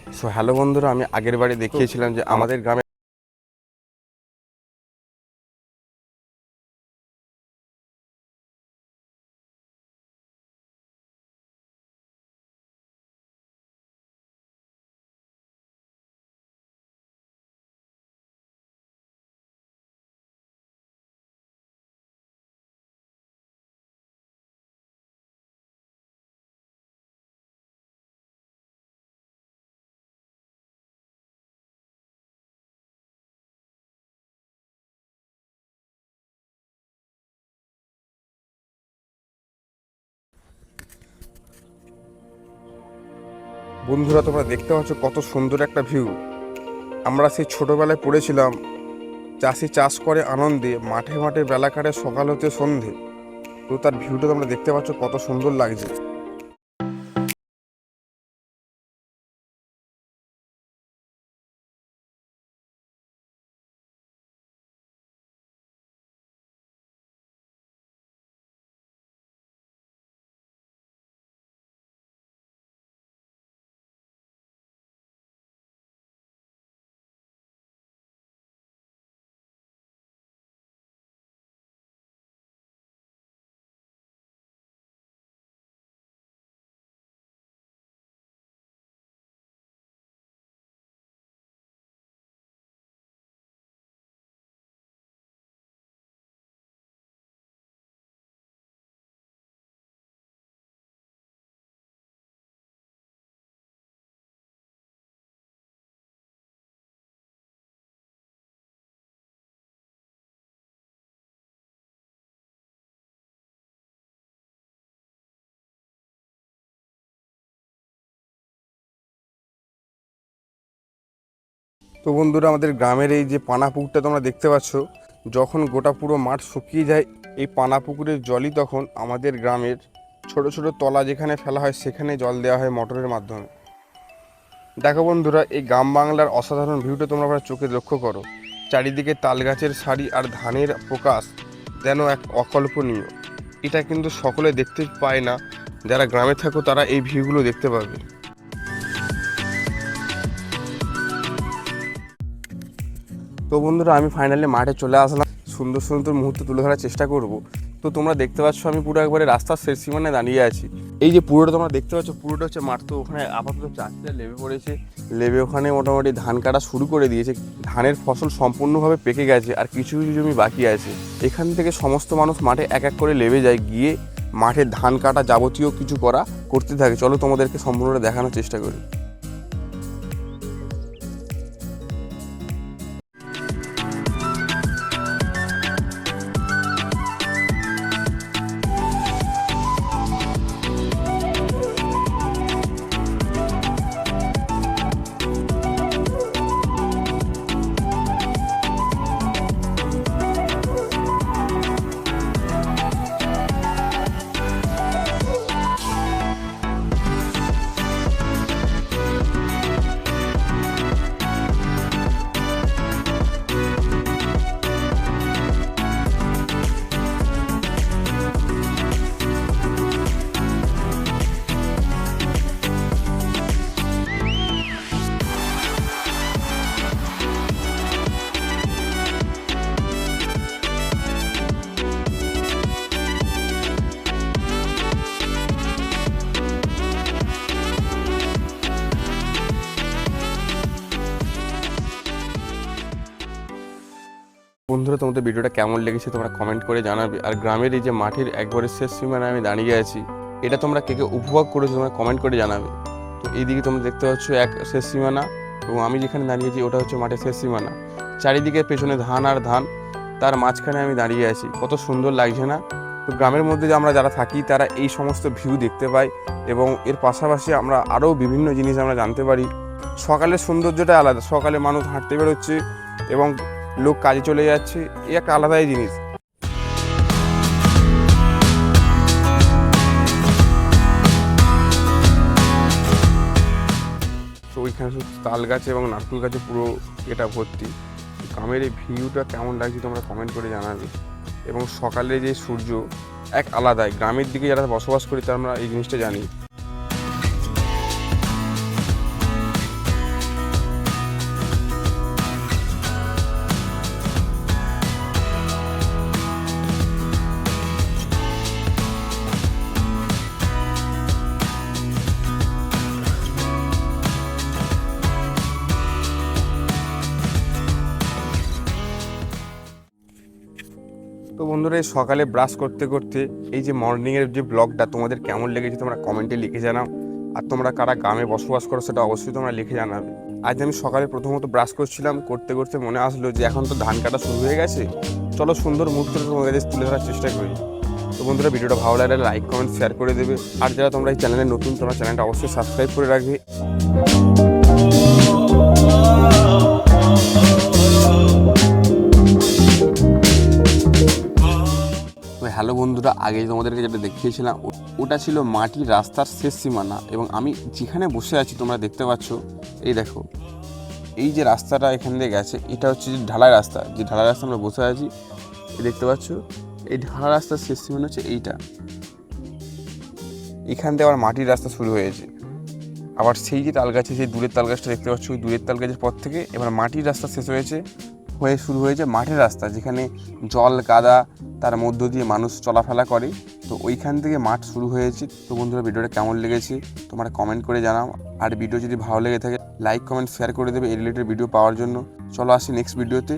So hello বন্ধুরা, আমি আগের বারে দেখিয়েছিলাম যে আমাদের গ্রামে বন্ধুরা তোমরা দেখতে পাচ্ছ কত সুন্দর একটা ভিউ। আমরা সেই ছোটবেলায় পড়েছিলাম, চাষি চাষ করে আনন্দে, মাঠে মাঠে বেলা কাটে সকাল হতে সন্ধে। তো তার ভিউটা তোমরা দেখতে পাচ্ছ কত সুন্দর লাগছে। তো বন্ধুরা, আমাদের গ্রামের এই যে পানা পুকুরটা তোমরা দেখতে পাচ্ছ, যখন গোটা পুরো মাঠ শুকিয়ে যায়, এই পানা পুকুরের জলই তখন আমাদের গ্রামের ছোট ছোট তলা যেখানে ফেলা হয় সেখানে জল দেওয়া হয় মোটরের মাধ্যমে। দেখো বন্ধুরা, এই গ্রাম বাংলার অসাধারণ ভিউটা তোমরা চোখে লক্ষ্য করো। চারিদিকে তাল গাছের সারি আর ধানের প্রকাশ যেন এক অকল্পনীয়। এটা কিন্তু সকলে দেখতে পায় না, যারা গ্রামে থাকো তারা এই ভিউগুলো দেখতে পাবে। তো বন্ধুরা, আমি ফাইনালি মাঠে চলে আসলাম, সুন্দর সুন্দর মুহূর্ত তুলে ধরার চেষ্টা করব। তো তোমরা দেখতে পাচ্ছ আমি পুরো একবারে রাস্তার শেষ সীমানায় দাঁড়িয়ে আছি। এই যে পুরোটা তোমরা দেখতে পাচ্ছ, পুরোটা হচ্ছে মাঠ। তো ওখানে আপাতত চাষিরা লেবে পড়েছে, লেবে ওখানে মোটামুটি ধান কাটা শুরু করে দিয়েছে। ধানের ফসল সম্পূর্ণভাবে পেকে গেছে, আর কিছু কিছু জমি বাকি আছে। এখান থেকে সমস্ত মানুষ মাঠে এক এক করে লেবে যায়, গিয়ে মাঠে ধান কাটা যাবতীয় কিছু করতে থাকে। চলো তোমাদেরকে সম্পূর্ণটা দেখানোর চেষ্টা করি। বন্ধুরা, তোমাদের ভিডিওটা কেমন লেগেছে তোমরা কমেন্ট করে জানাবে। আর গ্রামের এই যে মাঠের একবারে শেষ সীমানায় আমি দাঁড়িয়ে আছি, এটা তোমরা কে কে উপভোগ করেছো তোমরা কমেন্ট করে জানাবে। তো এইদিকে তোমরা দেখতে পাচ্ছ এক শেষ সীমানা, এবং আমি যেখানে দাঁড়িয়েছি ওটা হচ্ছে মাঠের শেষ সীমানা। চারিদিকে পেছনে ধান আর ধান, তার মাঝখানে আমি দাঁড়িয়ে আছি। কত সুন্দর লাগছে না? তো গ্রামের মধ্যে যে আমরা যারা থাকি তারা এই সমস্ত ভিউ দেখতে পাই, এবং এর পাশাপাশি আমরা আরও বিভিন্ন জিনিস আমরা জানতে পারি। সকালের সৌন্দর্যটা আলাদা, সকালে মানুষ হাঁটতে বেরোচ্ছে এবং লোক কাজে চলে যাচ্ছে, এই একটা আলাদাই জিনিস। তো ওইখানে শুধু তাল গাছ এবং নারকেল গাছে পুরো এটা ভর্তি। গ্রামের এই ভিউটা কেমন লাগছে তোমরা কমেন্ট করে জানাবে। এবং সকালে যে সূর্য এক আলাদাই, গ্রামের দিকে যারা বসবাস করি তারা আমরা এই জিনিসটা জানি। তো বন্ধুরা এই সকালে ব্রাশ করতে করতে এই যে মর্নিংয়ের যে ব্লগটা তোমাদের কেমন লেগেছে তোমরা কমেন্টে লিখে জানাও। আর তোমরা কারা গ্রামে বসবাস করো সেটা অবশ্যই তোমরা লিখে জানাবে। আজ আমি সকালে প্রথমত ব্রাশ করছিলাম, করতে করতে মনে আসলো যে এখন তো ধান কাটা শুরু হয়ে গেছে, চলো সুন্দর মুহূর্তটা তোমাদের কাছে তুলে ধরার চেষ্টা করি। তো বন্ধুরা ভিডিওটা ভালো লাগলে লাইক কমেন্ট শেয়ার করে দেবে। আর যারা তোমরা এই চ্যানেলে নতুন তোমরা চ্যানেলটা অবশ্যই সাবস্ক্রাইব করে রাখবে। হ্যালো বন্ধুরা, আগে তোমাদেরকে যেটা দেখিয়েছিলাম ওটা ছিল মাটির রাস্তার শেষ সীমানা, এবং আমি যেখানে বসে আছি তোমরা দেখতে পাচ্ছ, এই দেখো এই যে রাস্তাটা এখান দিয়ে গেছে এটা হচ্ছে যে ঢালাই রাস্তা, যে ঢালাই রাস্তা আমরা বসে আছি দেখতে পাচ্ছ, এই ঢালাই রাস্তার শেষ সীমানা হচ্ছে এইটা। এখান থেকে আবার মাটির রাস্তা শুরু হয়েছে। আবার সেই যে তাল গাছে, সেই দূরের তাল গাছটা দেখতে পাচ্ছ, ওই দূরের তাল গাছের পর থেকে এবার মাটির রাস্তা শেষ হয়েছে, হয়ে শুরু হয়েছে মাঠের রাস্তা, যেখানে জল কাদা তার মধ্য দিয়ে মানুষ চলাফেরা করে। তো ওইখান থেকে মাঠ শুরু হয়েছে। তো বন্ধুরা ভিডিওটা কেমন লেগেছে তোমরা কমেন্ট করে জানাও। আর ভিডিও যদি ভালো লেগে থাকে লাইক কমেন্ট শেয়ার করে দেবে এই রিলেটেড ভিডিও পাওয়ার জন্য। চলো আসি নেক্সট ভিডিওতে।